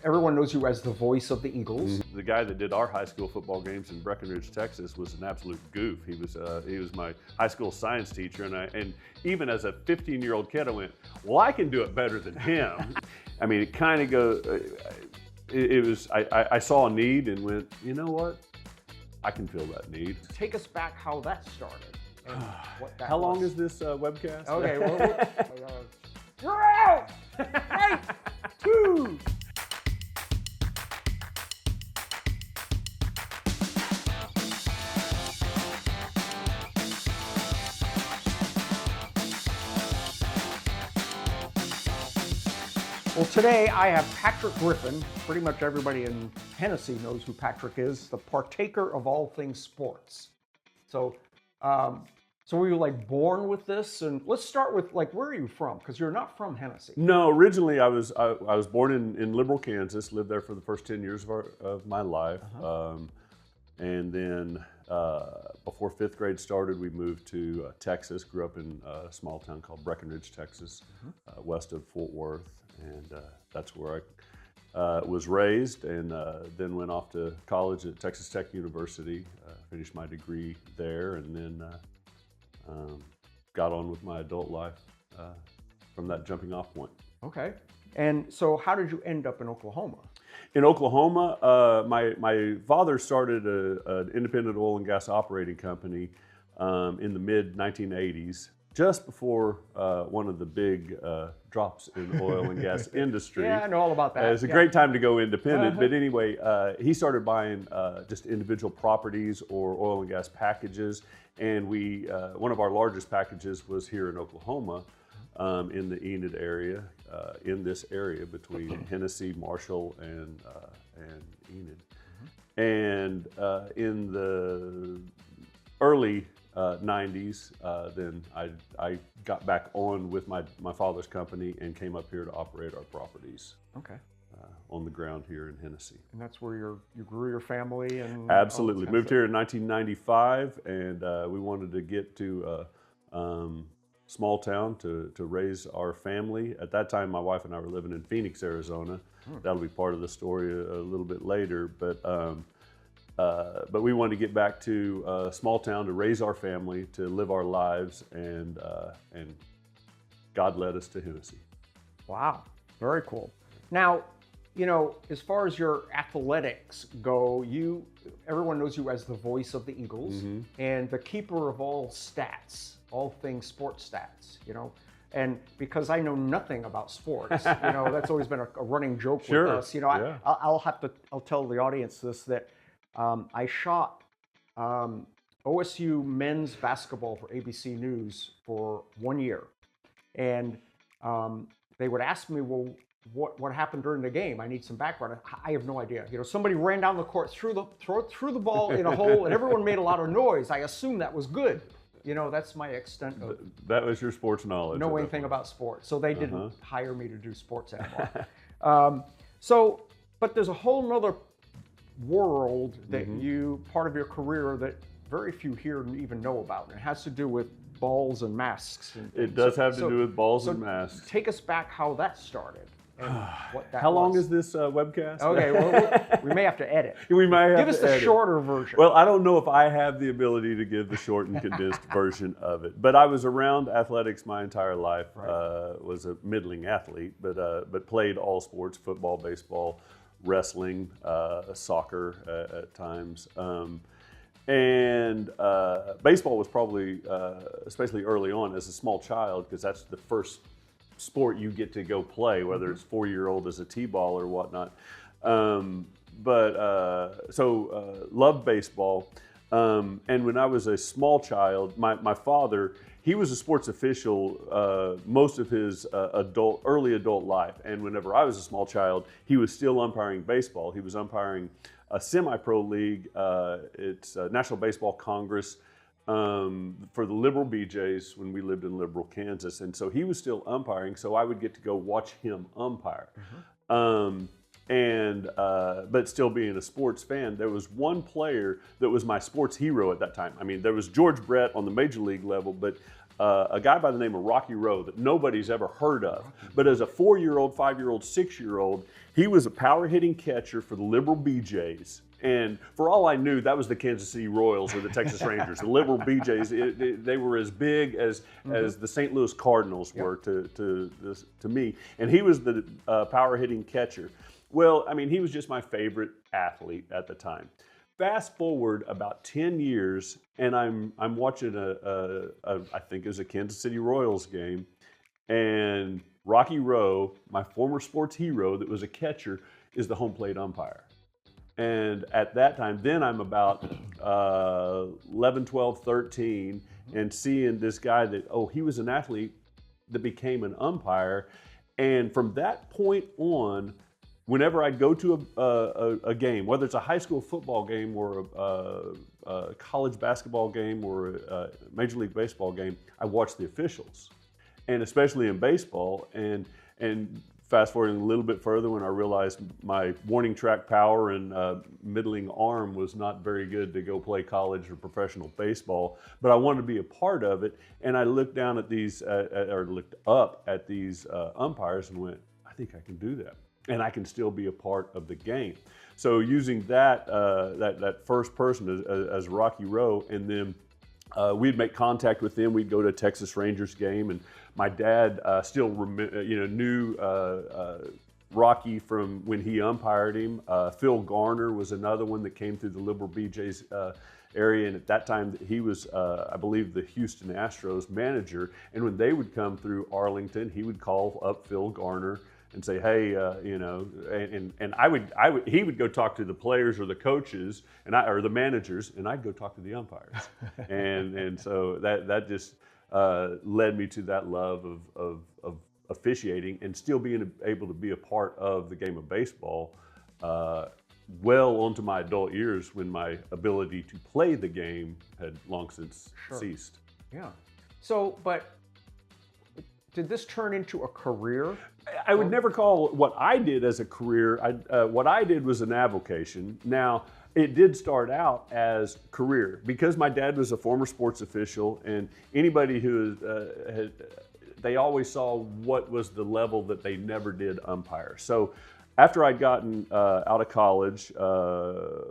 Everyone knows you as the voice of the Eagles. The guy that did our high school football games in Breckenridge, Texas, was an absolute goof. He was my high school science teacher, and even as a 15-year-old kid, I went, well, I can do it better than him. I mean, it kind of goes. I saw a need and went, you know what? I can fill that need. Take us back how that started and what that How was. long is this webcast? Okay, well, you're out! Right! Woo! Well, today I have Patrick Griffin. Pretty much everybody in Hennessey knows who Patrick is, the partaker of all things sports. So were you like born with this? And let's start with like, where are you from? Because you're not from Hennessey. No, originally I was born in Liberal, Kansas. Lived there for the first 10 years of my life, and then before 5th grade started, we moved to Texas. Grew up in a small town called Breckenridge, Texas, west of Fort Worth. And that's where I was raised, and then went off to college at Texas Tech University, finished my degree there, and then got on with my adult life from that jumping off point. Okay. And so how did you end up in Oklahoma? In Oklahoma, my father started an independent oil and gas operating company in the mid-1980s. Just before one of the big drops in oil and gas industry. Yeah, I know all about that. It's a great time to go independent. But anyway, he started buying just individual properties or oil and gas packages. And one of our largest packages was here in Oklahoma, in the Enid area, in this area between Hennessey, Marshall, and Enid. And in the early 90s, then I got back on with my father's company and came up here to operate our properties. Okay. On the ground here in Hennessey. And that's where you grew your family and Absolutely. Moved here in 1995, and we wanted to get to a small town to raise our family. At that time, my wife and I were living in Phoenix, Arizona. That'll be part of the story a little bit later, but we wanted to get back to a small town to raise our family, to live our lives, and God led us to Hennessey. Wow, very cool. Now, you know, as far as your athletics go, everyone knows you as the voice of the Eagles and the keeper of all stats, all things sports stats, you know. And because I know nothing about sports, you know, that's always been a running joke with us. You know, yeah. I'll tell the audience this, that I shot OSU men's basketball for ABC News for 1 year. And they would ask me, well, what happened during the game? I need some background. I have no idea. You know, somebody ran down the court, threw the ball in a hole, and everyone made a lot of noise. I assumed that was good. You know, that's my extent of that was your sports knowledge. Know anything about sports. So they didn't hire me to do sports anymore. But there's a whole nother world that part of your career that very few here even know about. And it has to do with balls and masks. It does have to do with balls and masks. Take us back how that started. And what that How long was. is this webcast? Okay, well, we may have to edit. We might have Give us to the edit. shorter version. Well, I don't know if I have the ability to give the short and condensed version of it, but I was around athletics my entire life. Right. Was a middling athlete, but played all sports: football, baseball, wrestling, soccer at times. And baseball was probably, especially early on as a small child, because that's the first sport you get to go play, whether it's 4-year-old as a t-ball or whatnot. So loved baseball. And when I was a small child, my father, he was a sports official most of his early adult life. And whenever I was a small child, he was still umpiring baseball. He was umpiring a semi-pro league. It's National Baseball Congress for the Liberal BJs when we lived in Liberal, Kansas. And so he was still umpiring, so I would get to go watch him umpire. But still being a sports fan, there was one player that was my sports hero at that time. I mean, there was George Brett on the major league level, but a guy by the name of Rocky Rowe that nobody's ever heard of. But as a 4-year-old, 5-year-old, 6-year-old, he was a power hitting catcher for the Liberal BJs. And for all I knew, that was the Kansas City Royals or the Texas Rangers. The Liberal BJs, they were as big as the St. Louis Cardinals were to me. And he was the power hitting catcher. Well, I mean, he was just my favorite athlete at the time. Fast forward about 10 years, and I'm watching I think it was a Kansas City Royals game, and Rocky Rowe, my former sports hero that was a catcher, is the home plate umpire. And at that time, then I'm about 11, 12, 13, and seeing this guy that, he was an athlete that became an umpire. And from that point on, whenever I'd go to a game, whether it's a high school football game or a college basketball game or a Major League Baseball game, I watched the officials. And especially in baseball, and fast forwarding a little bit further, when I realized my warning track power and middling arm was not very good to go play college or professional baseball, but I wanted to be a part of it. And I looked down at these, or looked up at these umpires and went, I think I can do that. And I can still be a part of the game. So using that first person as Rocky Rowe, and then we'd make contact with them. We'd go to a Texas Rangers game, and my dad still knew Rocky from when he umpired him. Phil Garner was another one that came through the Liberal BJ's area, and at that time he was, I believe, the Houston Astros manager. And when they would come through Arlington, he would call up Phil Garner and say, hey, and he would go talk to the players or the coaches or the managers, and I'd go talk to the umpires. and so that just led me to that love of officiating and still being able to be a part of the game of baseball well onto my adult years, when my ability to play the game had long since ceased. Yeah. So, but did this turn into a career? I would never call what I did as a career. What I did was an avocation. Now, it did start out as career because my dad was a former sports official, and anybody who they always saw what was the level that they never did umpire. So after I'd gotten out of college,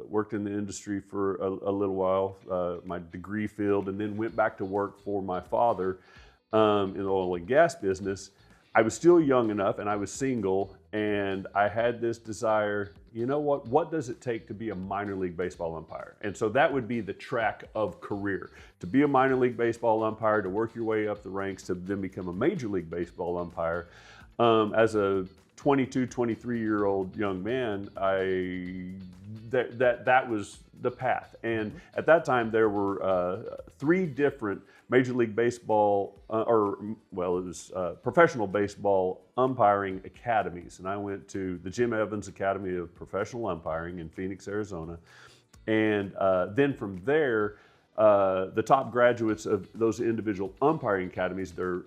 worked in the industry for a little while, my degree field, and then went back to work for my father in the oil and gas business. I was still young enough, and I was single, and I had this desire, you know what does it take to be a minor league baseball umpire? And so that would be the track of career. To be a minor league baseball umpire, to work your way up the ranks, to then become a major league baseball umpire. As a 22, 23-year-old young man, that was the path. And at that time, there were 3 different Major League Baseball, professional baseball umpiring academies. And I went to the Jim Evans Academy of Professional Umpiring in Phoenix, Arizona. And then from there, the top graduates of those individual umpiring academies, they're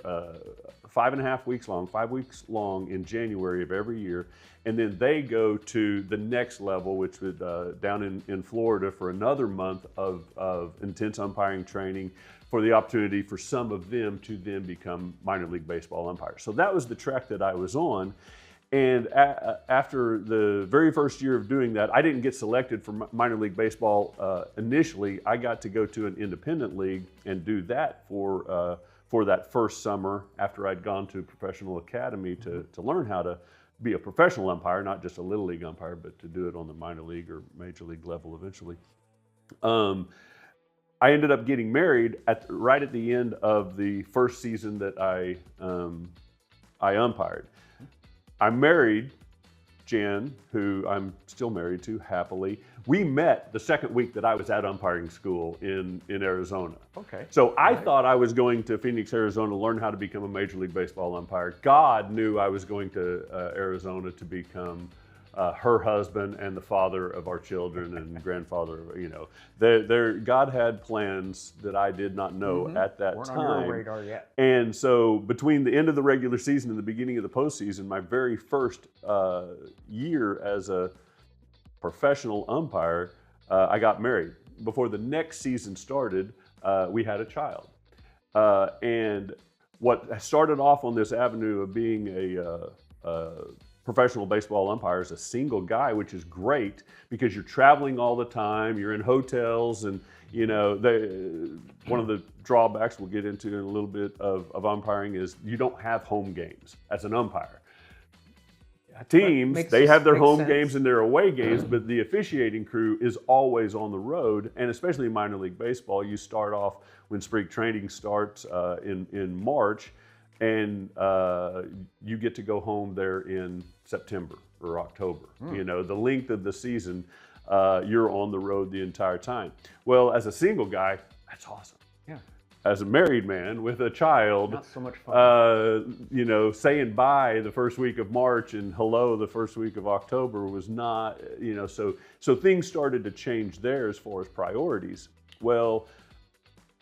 5.5 weeks long, 5 weeks long in January of every year. And then they go to the next level, which would down in Florida for another month of intense umpiring training, for the opportunity for some of them to then become minor league baseball umpires. So that was the track that I was on. And after the very first year of doing that, I didn't get selected for minor league baseball initially. I got to go to an independent league and do that for that first summer after I'd gone to a professional academy to learn how to be a professional umpire, not just a little league umpire, but to do it on the minor league or major league level eventually. I ended up getting married right at the end of the first season that I umpired. I married Jen, who I'm still married to happily. We met the second week that I was at umpiring school in Arizona. Okay. So I thought I was going to Phoenix, Arizona to learn how to become a Major League Baseball umpire. God knew I was going to Arizona to become her husband and the father of our children and grandfather. God had plans that I did not know at that Weren't time. on your radar yet. And so between the end of the regular season and the beginning of the postseason, my very first year as a professional umpire, I got married. Before the next season started, we had a child. And what started off on this avenue of being a professional baseball umpire as a single guy, which is great because you're traveling all the time, you're in hotels, and you know, one of the drawbacks we'll get into in a little bit of umpiring is you don't have home games as an umpire. Teams, they have their home games and their away games, but the officiating crew is always on the road, and especially in minor league baseball, you start off when spring training starts in March, and you get to go home there in September or October. You know, the length of the season, you're on the road the entire time. Well, as a single guy, that's awesome. Yeah. As a married man with a child, not so much fun. You know, saying bye the first week of March and hello the first week of October was not, you know, so things started to change there as far as priorities. Well,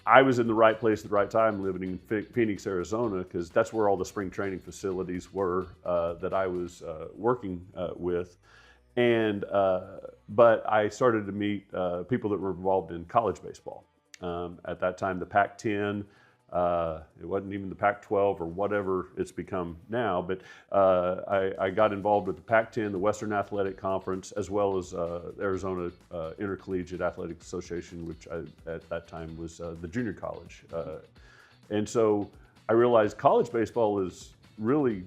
I was in the right place at the right time living in Phoenix, Arizona, because that's where all the spring training facilities were that I was working with. And, but I started to meet people that were involved in college baseball. At that time, the Pac-10, it wasn't even the Pac-12 or whatever it's become now, but I got involved with the Pac-10, the Western Athletic Conference, as well as Arizona Intercollegiate Athletic Association, which at that time was the junior college. And so I realized college baseball is really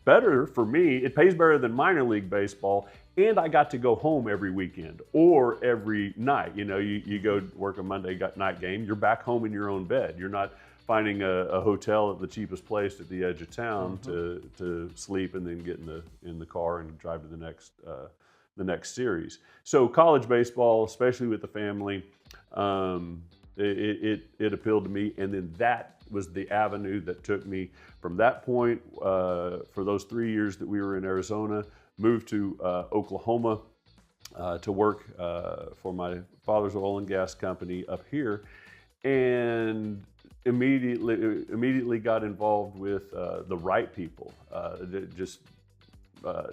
better for me. It pays better than minor league baseball. And I got to go home every weekend or every night. You know, you go work a Monday night game, you're back home in your own bed. You're not finding a hotel at the cheapest place at the edge of town to sleep and then get in the car and drive to the next series. So college baseball, especially with the family, it appealed to me. And then that was the avenue that took me from that point for those 3 years that we were in Arizona. Moved to Oklahoma to work for my father's oil and gas company up here, and immediately got involved with the right people.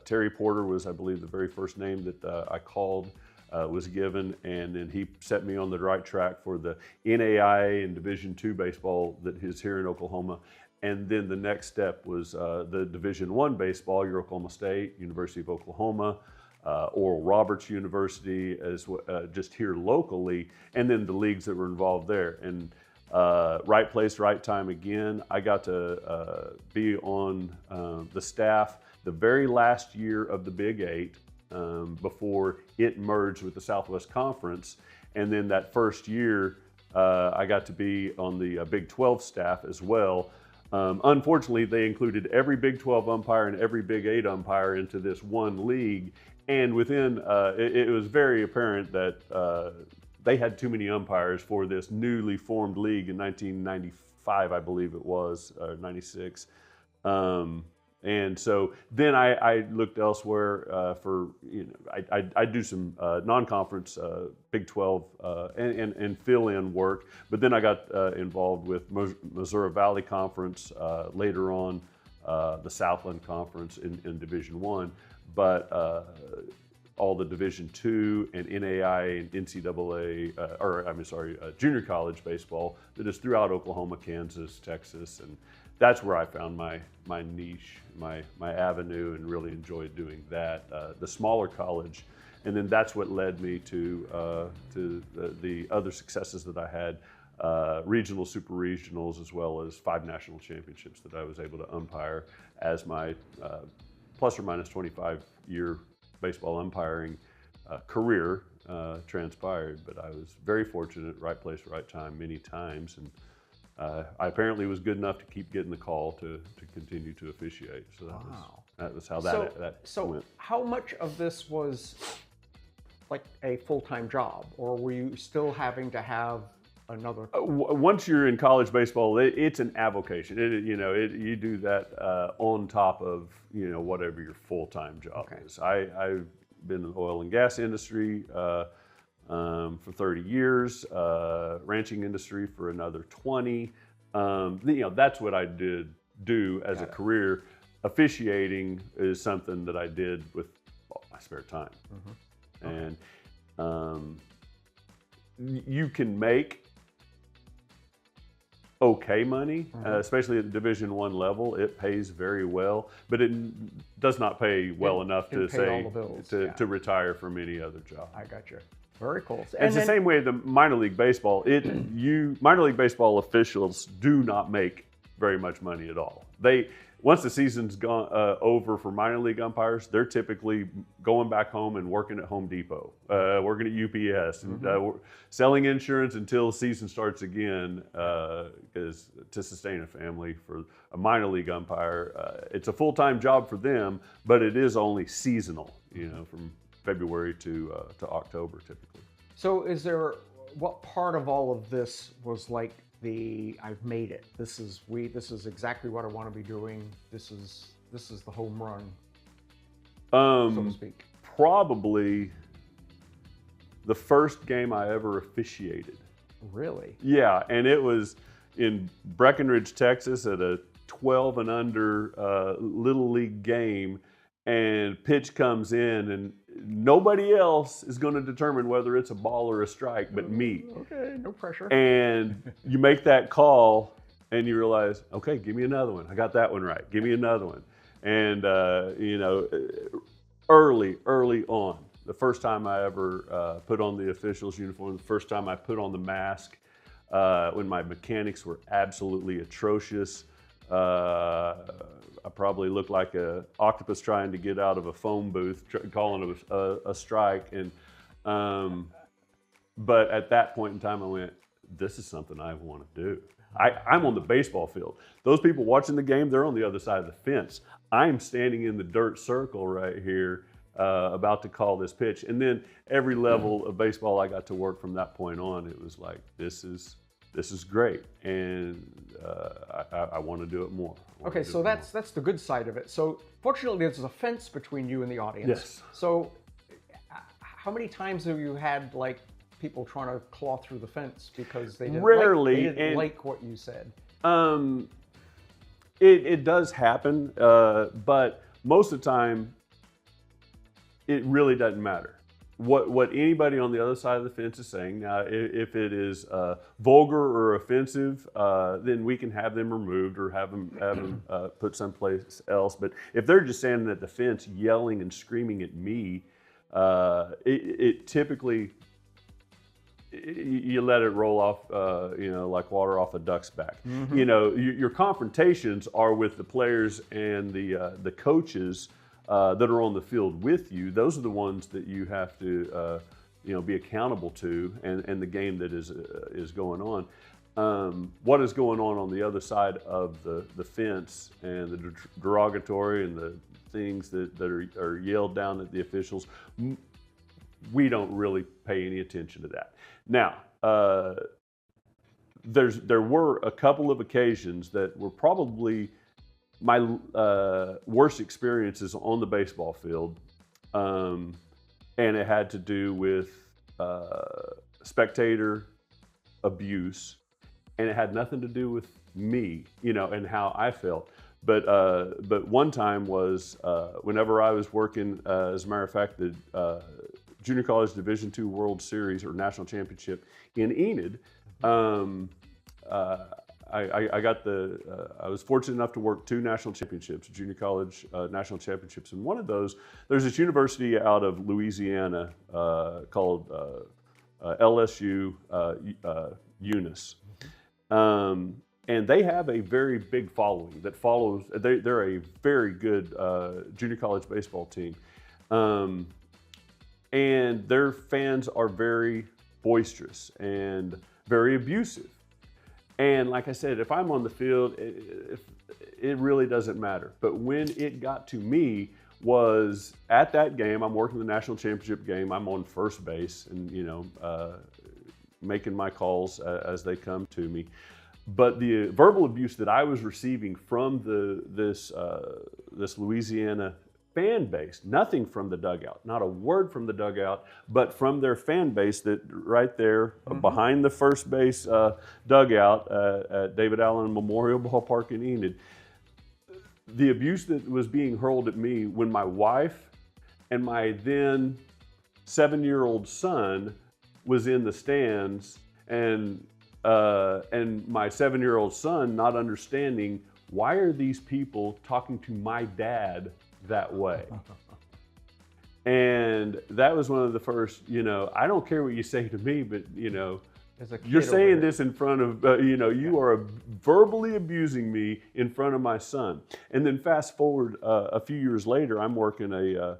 Terry Porter was, I believe, the very first name that I called, was given, and then he set me on the right track for the NAIA and Division II baseball that is here in Oklahoma. And then the next step was the Division I baseball, your Oklahoma State, University of Oklahoma, Oral Roberts University, just here locally, and then the leagues that were involved there. And right place, right time again. I got to be on the staff the very last year of the Big Eight before it merged with the Southwest Conference. And then that first year, I got to be on the Big 12 staff as well. Unfortunately, they included every Big 12 umpire and every Big 8 umpire into this one league. And within, it was very apparent that they had too many umpires for this newly formed league in 1995, I believe it was, 96. And so then I looked elsewhere for, you know, I do some non-conference Big 12 and fill-in work, but then I got involved with Missouri Valley Conference, later on the Southland Conference in Division I, but all the Division II and NAIA and NCAA, junior college baseball that is throughout Oklahoma, Kansas, Texas, and that's where I found my niche, my avenue, and really enjoyed doing that. The smaller college, and then that's what led me to the other successes that I had, regional, super regionals, as well as 5 national championships that I was able to umpire as my plus or minus 25-year baseball umpiring career transpired. But I was very fortunate, right place, right time, many times, and I apparently was good enough to keep getting the call to continue to officiate. So that was how that went. So how much of this was like a full-time job, or were you still having to have another? Once you're in college baseball, it's an avocation. You do that on top of whatever your full-time job is. I've been in the oil and gas industry for 30 years, ranching industry for another 20. That's what I did do as a career. Officiating is something that I did with my spare time. And you can make okay money, especially at the Division I level. It pays very well, but it does not pay well enough to say to retire from any other job. I got you. Very cool. And it's the same way the minor league baseball. Minor league baseball officials do not make very much money at all. Once the season's gone over for minor league umpires, they're typically going back home and working at Home Depot, working at UPS, and selling insurance until the season starts again. Because to sustain a family for a minor league umpire, it's a full-time job for them, but it is only seasonal. From February to October typically. So, what part of all of this was like? I've made it. This is exactly what I want to be doing. This is the home run, so to speak. Probably the first game I ever officiated. Really? Yeah, and it was in Breckenridge, Texas, at a 12 and under little league game, and pitch comes in, and nobody else is going to determine whether it's a ball or a strike but me. Okay, no pressure. And you make that call and you realize, okay, give me another one. I got that one right. Give me another one. And, early on, the first time I ever put on the official's uniform, the first time I put on the mask, when my mechanics were absolutely atrocious. I probably looked like an octopus trying to get out of a phone booth, calling it a strike. And but at that point in time, I went, "This is something I want to do." I'm on the baseball field. Those people watching the game, they're on the other side of the fence. I'm standing in the dirt circle right here, about to call this pitch. And then every level of baseball I got to work from that point on, it was like, this is great, and I want to do it more. Okay, so that's the good side of it. So fortunately, there's a fence between you and the audience. Yes. So how many times have you had like people trying to claw through the fence because they didn't like what you said? It does happen, but most of the time, it really doesn't matter what anybody on the other side of the fence is saying. Now, if it is vulgar or offensive, then we can have them removed or have them put someplace else. But if they're just standing at the fence yelling and screaming at me, it typically, you let it roll off, like water off a duck's back. Your confrontations are with the players and the coaches that are on the field with you. Those are the ones that you have to, be accountable to, and the game that is going on. What is going on the other side of the fence, and the derogatory and the things that are yelled down at the officials, we don't really pay any attention to that. Now, there were a couple of occasions that were probably my worst experiences on the baseball field, and it had to do with spectator abuse, and it had nothing to do with me, and how I felt. But one time was whenever I was working, as a matter of fact, the Junior College Division II World Series or National Championship in Enid. I was fortunate enough to work 2 national championships, junior college national championships. And one of those, there's this university out of Louisiana called LSU Eunice. And they have a very big following that follows, they're a very good junior college baseball team. And their fans are very boisterous and very abusive. And like I said, if I'm on the field, it really doesn't matter. But when it got to me was at that game, I'm working the national championship game, I'm on first base and, making my calls as they come to me. But the verbal abuse that I was receiving from this Louisiana fan base, nothing from the dugout, not a word from the dugout, but from their fan base that right there behind the first base dugout at David Allen Memorial Ballpark in Enid. The abuse that was being hurled at me when my wife and my then 7-year-old son was in the stands, and and my 7-year-old son not understanding, why are these people talking to my dad that way? And that was one of the first, I don't care what you say to me, but, you're saying this in front of, you are verbally abusing me in front of my son. And then fast forward a few years later, I'm working a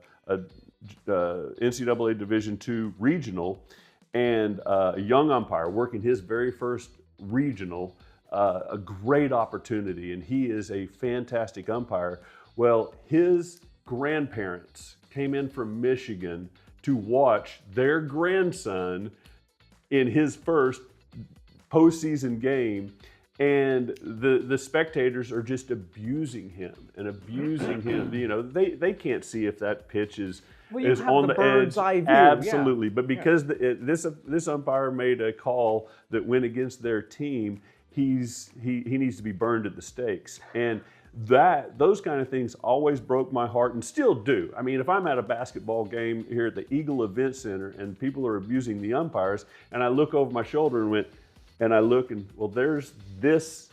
NCAA Division II regional, and a young umpire working his very first regional, a great opportunity, and he is a fantastic umpire. Well, his grandparents came in from Michigan to watch their grandson in his first postseason game, and the spectators are just abusing him and abusing him. They can't see if that pitch is on the edge. Eye view. Absolutely, but because this umpire made a call that went against their team, he needs to be burned at the stakes. And those kind of things always broke my heart and still do. I mean, if I'm at a basketball game here at the Eagle Event Center and people are abusing the umpires, and I look over my shoulder and well, there's this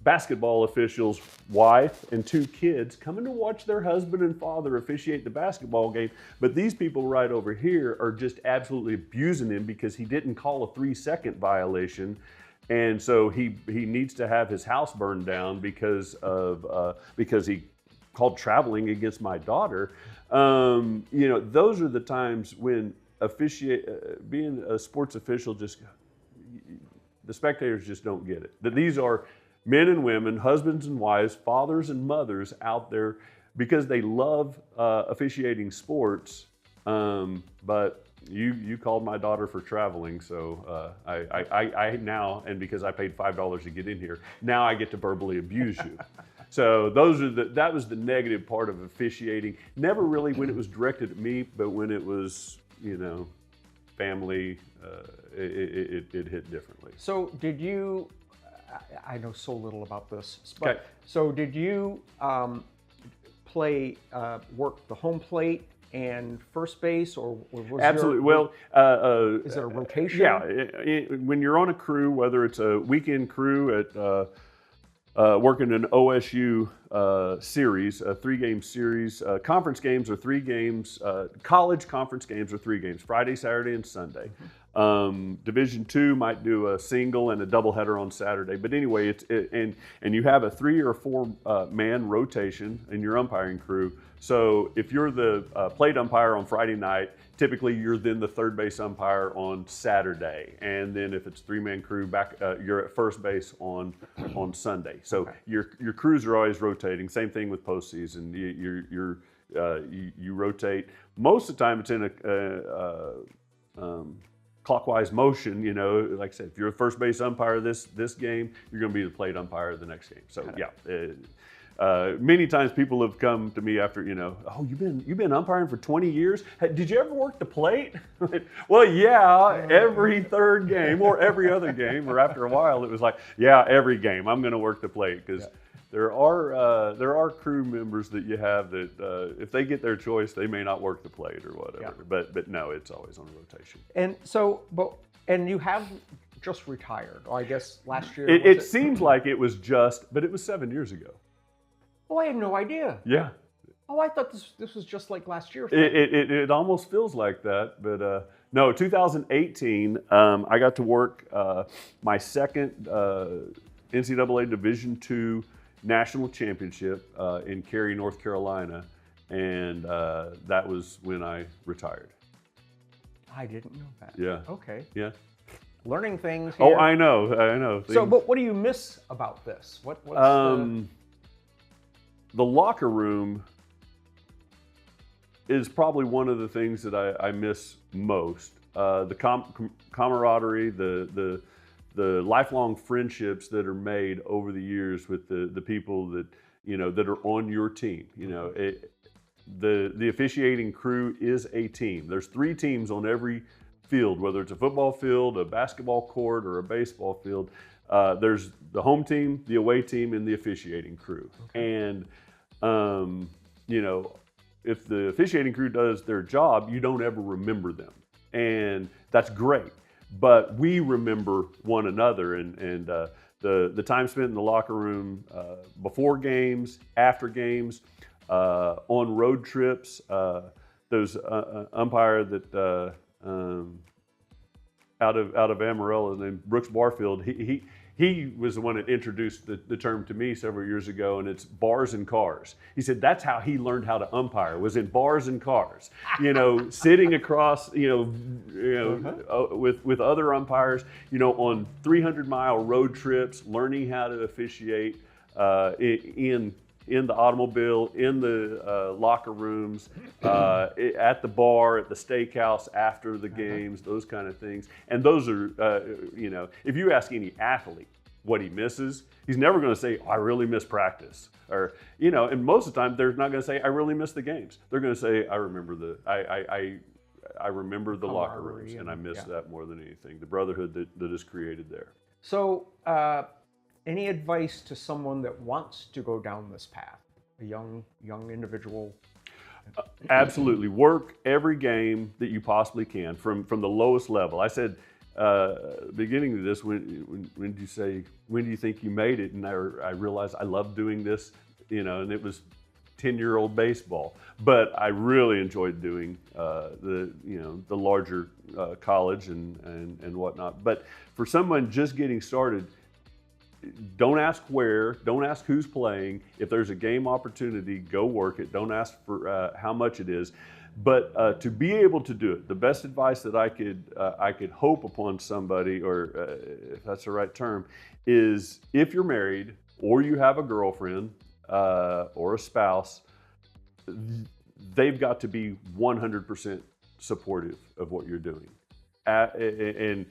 basketball official's wife and 2 kids coming to watch their husband and father officiate the basketball game, but these people right over here are just absolutely abusing him because he didn't call a 3-second violation. And so he needs to have his house burned down because he called traveling against my daughter. Those are the times when being a sports official, the spectators just don't get it. That these are men and women, husbands and wives, fathers and mothers out there because they love officiating sports, but you called my daughter for traveling, so I now, and because I paid $5 to get in here, now I get to verbally abuse you. So that was the negative part of officiating. Never really when it was directed at me, but when it was, family, it hit differently. So did you, I know so little about this, but Okay. So did you work the home plate and first base, or was Absolutely. is it a rotation? Yeah. When you're on a crew, whether it's a weekend crew at working an OSU series, a 3-game series, conference games are 3 games, college conference games are 3 games, Friday, Saturday, and Sunday. Division II might do a single and a doubleheader on Saturday, but anyway, and you have a 3 or 4 man rotation in your umpiring crew. So if you're the plate umpire on Friday night, typically you're then the third base umpire on Saturday, and then if it's 3-man crew, you're at first base on Sunday. So okay. Your crews are always rotating. Same thing with postseason. You rotate. Most of the time, it's in a clockwise motion. Like I said, if you're a first base umpire this game, you're going to be the plate umpire the next game. So yeah. Many times people have come to me after, oh, you've been umpiring for 20 years? Did you ever work the plate? Well, yeah, every third game or every other game, or after a while it was like, yeah, every game I'm going to work the plate, because there are crew members that you have that if they get their choice, they may not work the plate or whatever. Yeah. But no, it's always on rotation. And so, and you have just retired, or I guess last year. It seems like it was but it was 7 years ago. Oh, I had no idea. Yeah. Oh, I thought this was just like last year. It almost feels like that, but no. 2018, I got to work my second NCAA Division II national championship in Cary, North Carolina, and that was when I retired. I didn't know that. Yeah. Okay. Yeah. Learning things here. Oh, I know. So, but what do you miss about this? What's the locker room is probably one of the things that I miss most. The camaraderie, the lifelong friendships that are made over the years with the people that that are on your team. The officiating crew is a team. There's 3 teams on every field, whether it's a football field, a basketball court, or a baseball field. There's the home team, the away team, and the officiating crew. Okay. And if the officiating crew does their job, you don't ever remember them, and that's great. but we remember one another, and the time spent in the locker room before games, after games, on road trips. Those umpire that out of Amarillo named Brooks Barfield, he was the one that introduced the term to me several years ago, and it's bars and cars. He said that's how he learned how to umpire, was in bars and cars. Sitting across, with other umpires, on 300-mile road trips, learning how to officiate in the automobile, in the locker rooms, at the bar, at the steakhouse after the games, those kind of things. And those are, if you ask any athlete what he misses, he's never going to say, I really miss practice. Or, and most of the time, they're not going to say, I really miss the games. They're going to say, I remember I remember the locker rooms, and I miss that more than anything, the brotherhood that is created there. So, any advice to someone that wants to go down this path, a young individual? Absolutely. Work every game that you possibly can from the lowest level. I said, beginning of this, when did you say, when do you think you made it? And I realized I love doing this, and it was 10-year-old baseball. But I really enjoyed doing the larger college and whatnot. But for someone just getting started, don't ask where, don't ask who's playing. If there's a game opportunity, go work it. Don't ask for how much it is. But to be able to do it, the best advice that I could hope upon somebody, or if that's the right term, is if you're married or you have a girlfriend or a spouse, they've got to be 100% supportive of what you're doing. And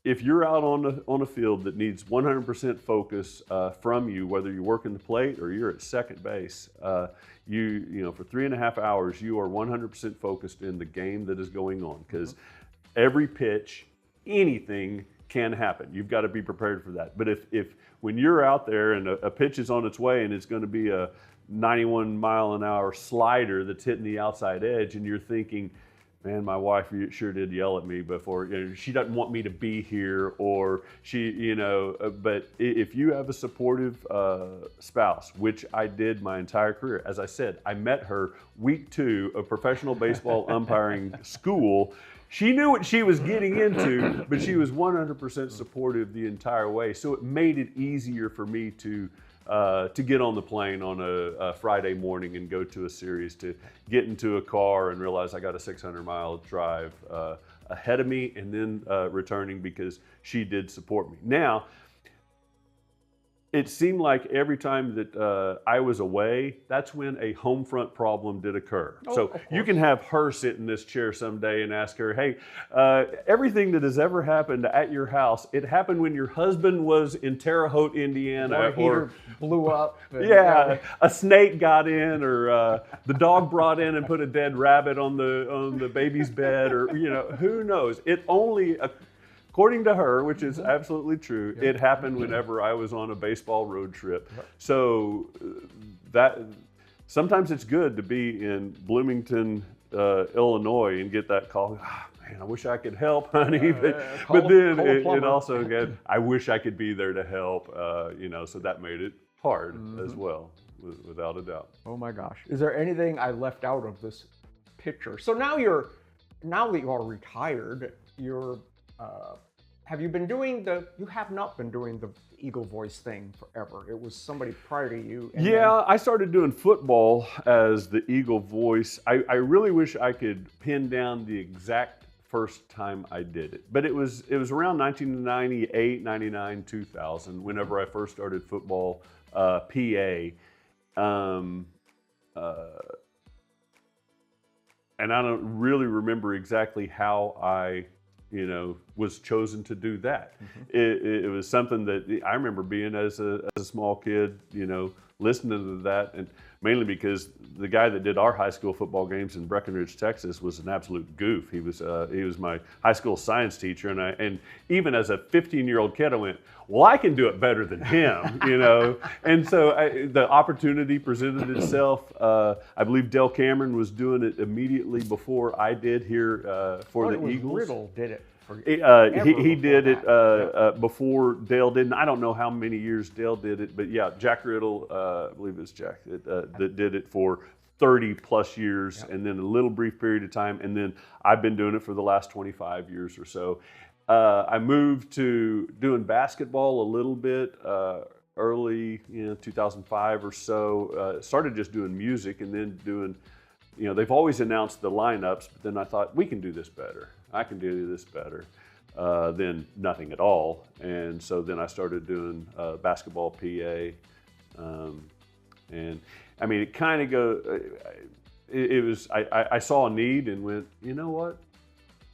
if you're out on a field that needs 100% focus from you, whether you're working the plate or you're at second base, for 3.5 hours, you are 100% focused in the game that is going on, because every pitch, anything can happen. You've got to be prepared for that. But if when you're out there and a pitch is on its way and it's going to be a 91-mile-an-hour slider that's hitting the outside edge, and you're thinking, man, my wife sure did yell at me before. She doesn't want me to be here, or she, but if you have a supportive spouse, which I did my entire career. As I said, I met her week 2 of professional baseball umpiring school. She knew what she was getting into, but she was 100% supportive the entire way. So it made it easier for me to get on the plane on a Friday morning and go to a series, to get into a car and realize I got a 600-mile drive ahead of me, and then returning, because she did support me. Now, it seemed like every time that I was away, that's when a home front problem did occur. So you can have her sit in this chair someday and ask her, hey, everything that has ever happened at your house, it happened when your husband was in Terre Haute, Indiana, or blew up. A snake got in, or the dog brought in and put a dead rabbit on the baby's bed, or who knows? It only, according to her, which is absolutely true, it happened whenever I was on a baseball road trip. So that sometimes it's good to be in Bloomington, Illinois, and get that call. Man, I wish I could help, honey. But then it also, again, I wish I could be there to help. So that made it hard as well, without a doubt. Oh my gosh! Is there anything I left out of this picture? So now that you are retired, you're. Have you been doing you have not been doing the Eagle voice thing forever. It was somebody prior to you. I started doing football as the Eagle voice. I really wish I could pin down the exact first time I did it. But it was around 1998, 99, 2000, whenever I first started football, PA. And I don't really remember exactly how I was chosen to do that. It was something that I remember being as a small kid, listening to that. mainly because the guy that did our high school football games in Breckenridge, Texas, was an absolute goof. He was my high school science teacher, and even as a 15-year-old kid, I went, well, I can do it better than him, you know. And so the opportunity presented itself. I believe Dale Cameron was doing it immediately before I did here for the Eagles. Riddle did it. He did it before Dale did. And I don't know how many years Dale did it, but yeah, Jack Riddle, I believe it's Jack, that did it for 30 plus years, and then a little brief period of time, and then I've been doing it for the last 25 years or so. I moved to doing basketball a little bit early, 2005 or so. Started just doing music, and then doing, they've always announced the lineups, but then I thought, we can do this better. I can do this better than nothing at all. And so then I started doing basketball PA. And I mean, it kind of I saw a need and went, you know what?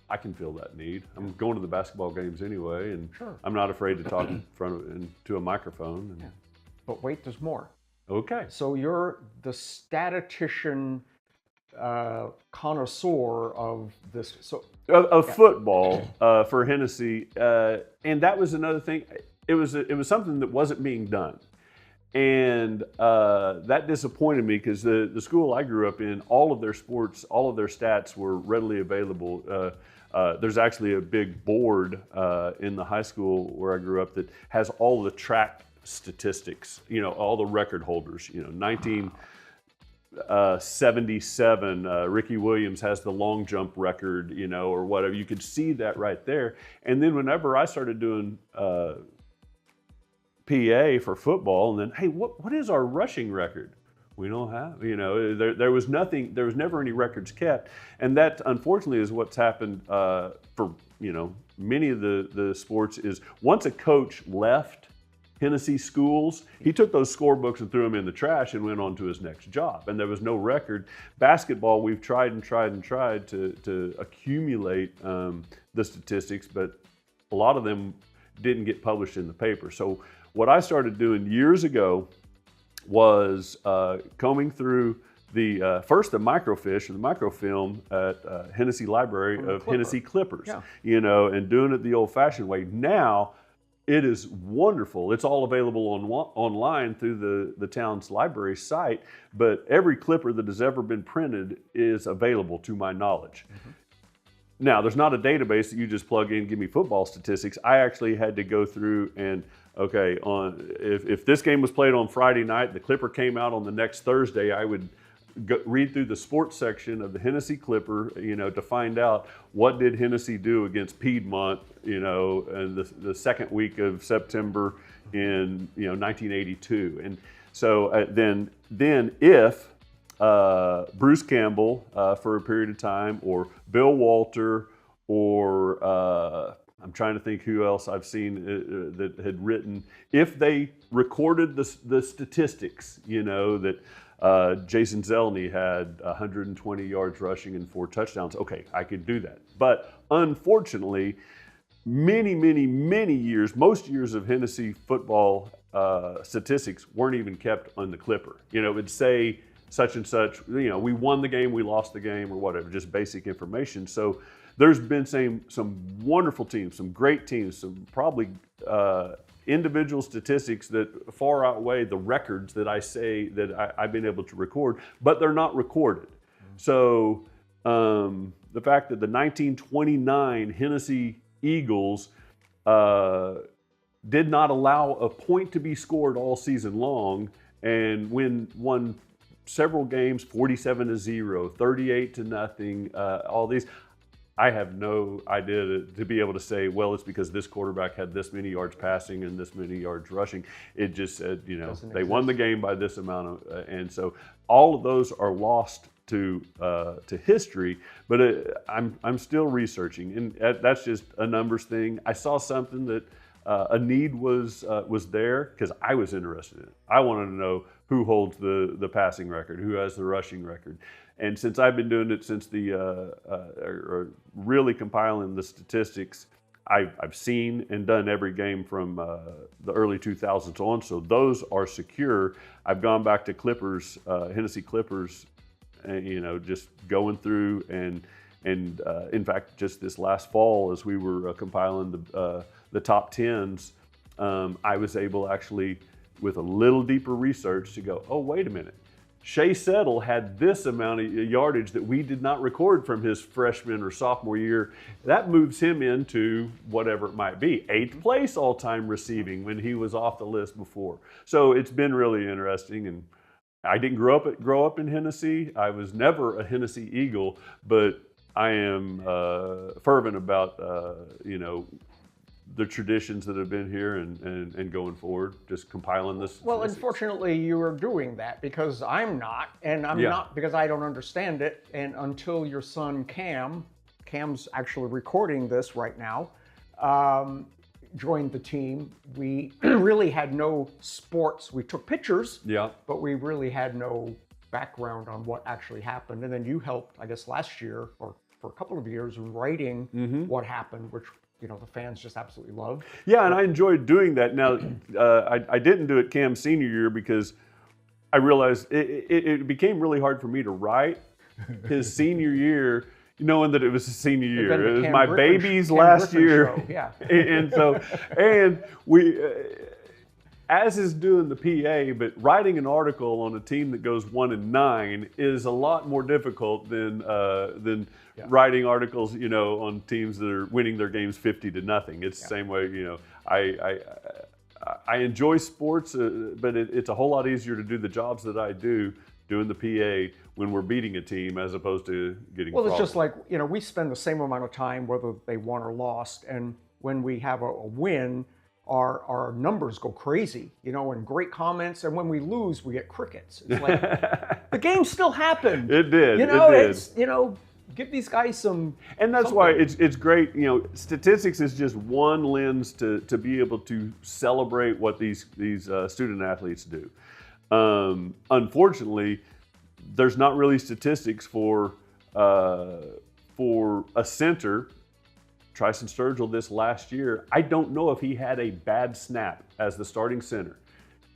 I can fill that need. I'm going to the basketball games anyway, and I'm not afraid to talk in front of into a microphone. And, But wait, there's more. Okay. So you're the statistician connoisseur of this. Of football for Hennessey, and that was another thing. It was something that wasn't being done, and that disappointed me because the school I grew up in, all of their sports, all of their stats were readily available. There's actually a big board in the high school where I grew up that has all the track statistics. All the record holders. 1977, Ricky Williams has the long jump record, or whatever. You could see that right there. And then whenever I started doing PA for football, and then, hey, what is our rushing record? We don't have, there was nothing, there was never any records kept. And that, unfortunately, is what's happened for, many of the sports is once a coach left Hennessey schools, he took those scorebooks and threw them in the trash and went on to his next job. And there was no record. Basketball, we've tried and tried and tried to accumulate the statistics, but a lot of them didn't get published in the paper. So what I started doing years ago was combing through the microfiche or the microfilm at Hennessey Library of Hennessey Clippers, and doing it the old-fashioned way. Now, it is wonderful. It's all available online through the town's library site, but every Clipper that has ever been printed is available to my knowledge. Now, there's not a database that you just plug in, give me football statistics. I actually had to go through and, okay, if this game was played on Friday night, the Clipper came out on the next Thursday, I would read through the sports section of the Hennessey Clipper, to find out what did Hennessey do against Piedmont, in the second week of September in 1982. And so then if Bruce Campbell for a period of time, or Bill Walter, or I'm trying to think who else I've seen that had written, if they recorded the statistics, that Jason Zelny had 120 yards rushing and 4 touchdowns. Okay, I could do that. But unfortunately, many years, most years of Hennessey football statistics weren't even kept on the Clipper. It would say such and such, we won the game, we lost the game, or whatever, just basic information. So there's been some wonderful teams, some great teams, some probably individual statistics that far outweigh the records that I say that I've been able to record, but they're not recorded. So the fact that the 1929 Hennessey Eagles did not allow a point to be scored all season long, and won several games 47-0, 38-0, all these. I have no idea to be able to say, well, it's because this quarterback had this many yards passing and this many yards rushing. It just said, they won the game by this amount and so all of those are lost to history. But I'm still researching, and that's just a numbers thing. I saw something that a need was there because I was interested in it. I wanted to know who holds the passing record, who has the rushing record. And since I've been doing it since really compiling the statistics, I've seen and done every game from the early 2000s on, so those are secure. I've gone back to Clippers, Hennessey Clippers, just going through and in fact, just this last fall, as we were compiling the top 10s, I was able actually, with a little deeper research, to go, oh, wait a minute. Shea Settle had this amount of yardage that we did not record from his freshman or sophomore year. That moves him into whatever it might be, 8th place all-time receiving when he was off the list before. So it's been really interesting. And I didn't grow up in Hennessey. I was never a Hennessey Eagle, but I am fervent about the traditions that have been here and going forward, just compiling this. Well, unfortunately, you are doing that because I'm not, and I'm not because I don't understand it. And until your son Cam's actually recording this right now, joined the team, we really had no sports. We took pictures, but we really had no background on what actually happened. And then you helped, I guess, last year or for a couple of years writing what happened, which the fans just absolutely loved. Yeah, and I enjoyed doing that. Now, I didn't do it Cam's senior year because I realized it became really hard for me to write his senior year, knowing that it was his senior year. It was my baby's last year. And we, as is doing the PA, but writing an article on a team that goes 1-9 is a lot more difficult than writing articles, on teams that are winning their games 50-0. It's the same way, I enjoy sports, but it's a whole lot easier to do the jobs that I do doing the PA when we're beating a team as opposed to getting Well, it's problems. just like, we spend the same amount of time whether they won or lost, and when we have a win, our numbers go crazy, and great comments, and when we lose, we get crickets. It's like, the game still happened. It did. It's, give these guys some. And that's why it's great. Statistics is just one lens to be able to celebrate what these student athletes do. Unfortunately, there's not really statistics for a center. Tryson Sturgill this last year, I don't know if he had a bad snap as the starting center.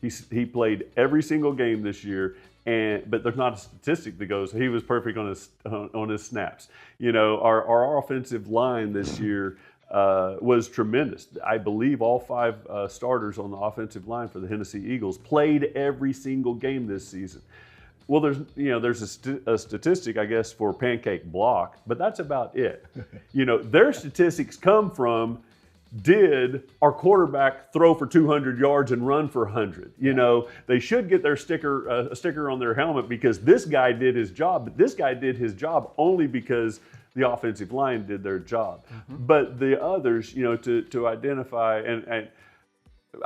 He played every single game this year, but there's not a statistic that goes he was perfect on his snaps. Our offensive line this year was tremendous. I believe all 5 starters on the offensive line for the Hennessey Eagles played every single game this season. Well, there's a statistic, I guess, for pancake block, but that's about it. Their statistics come from, did our quarterback throw for 200 yards and run for 100? They should get their a sticker on their helmet because this guy did his job, but this guy did his job only because the offensive line did their job. But the others, to identify, and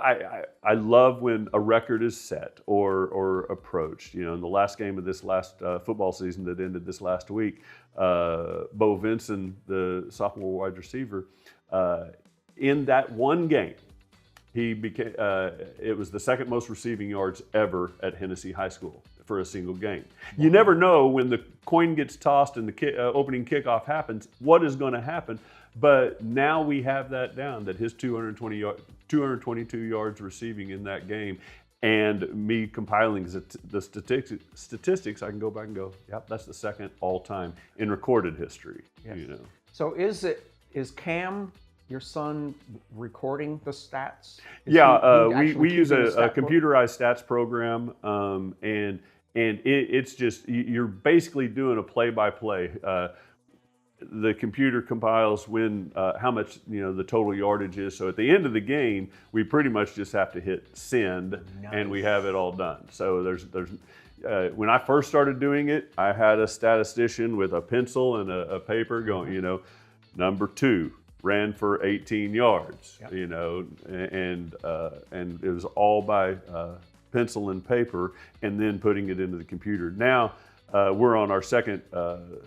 I love when a record is set or approached. In the last game of this last football season that ended this last week, Bo Vinson, the sophomore wide receiver, in that one game, he became. It was the second most receiving yards ever at Hennessey High School for a single game. You never know when the coin gets tossed and the opening kickoff happens, what is going to happen. But now we have that down, that his 222 yards receiving in that game, and me compiling the statistics, I can go back and go, yep, that's the second all-time in recorded history. Yes. So is Cam, your son, recording the stats? We use a computerized stats program, and it's just, you're basically doing a play-by-play. The computer compiles how much the total yardage is. So at the end of the game, we pretty much just have to hit send, and we have it all done. So there's when I first started doing it, I had a statistician with a pencil and a paper going, number 2 ran for 18 yards, and it was all by pencil and paper, and then putting it into the computer. Now, we're on our second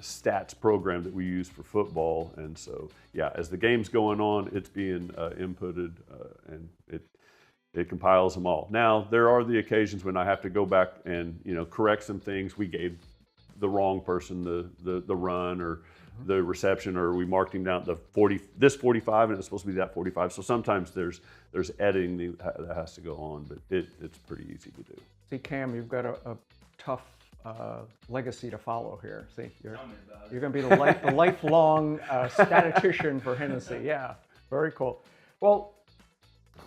stats program that we use for football, and so as the game's going on, it's being inputted, and it compiles them all. Now there are the occasions when I have to go back and correct some things. We gave the wrong person the run, or the reception, or we marked him down the 40, this 45, and it's supposed to be that 45. So sometimes there's editing that has to go on, but it's pretty easy to do. See, Cam, you've got a tough legacy to follow here. See, you're going to be the lifelong statistician for Hennessey. Yeah, very cool. Well,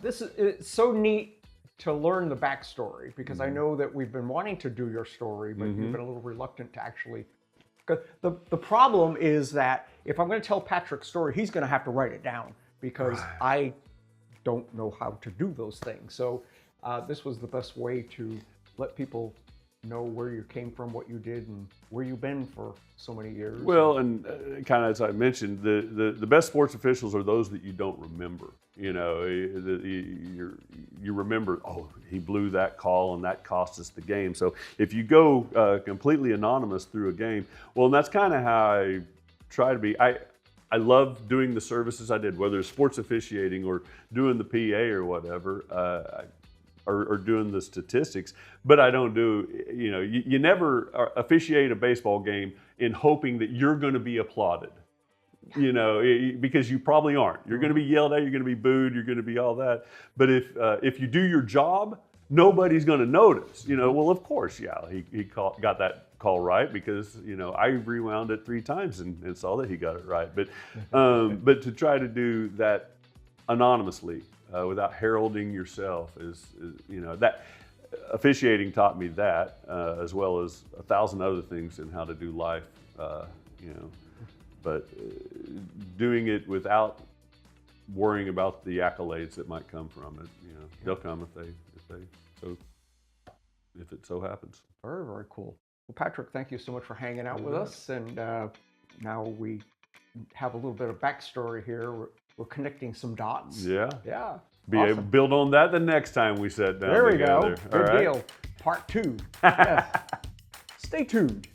it's so neat to learn the backstory, because I know that we've been wanting to do your story, but you've been a little reluctant to actually. Because the problem is that if I'm going to tell Patrick's story, he's going to have to write it down, because I don't know how to do those things. So this was the best way to let people know where you came from, what you did, and where you've been for so many years. Well, and kind of as I mentioned, the best sports officials are those that you don't remember. You know, you remember, oh, he blew that call and that cost us the game. So if you go completely anonymous through a game, well, and that's kind of how I try to be. I love doing the services I did, whether it's sports officiating or doing the PA or whatever. Or doing the statistics, but I don't do, you never officiate a baseball game in hoping that you're going to be applauded, because you probably aren't. You're going to be yelled at, you're going to be booed, you're going to be all that. But if you do your job, nobody's going to notice. Well, of course, he got that call right, because I rewound it 3 times and saw that he got it right. But to try to do that anonymously, without heralding yourself is that officiating taught me that, as well as 1,000 other things in how to do life, but doing it without worrying about the accolades that might come from it. They'll come if it so happens. Very, very cool. Well, Patrick, thank you so much for hanging out with us, and now we have a little bit of backstory here. We're connecting some dots. Yeah. Able to build on that the next time we sit down together. There we go. Good deal. Part 2. Yes. Stay tuned.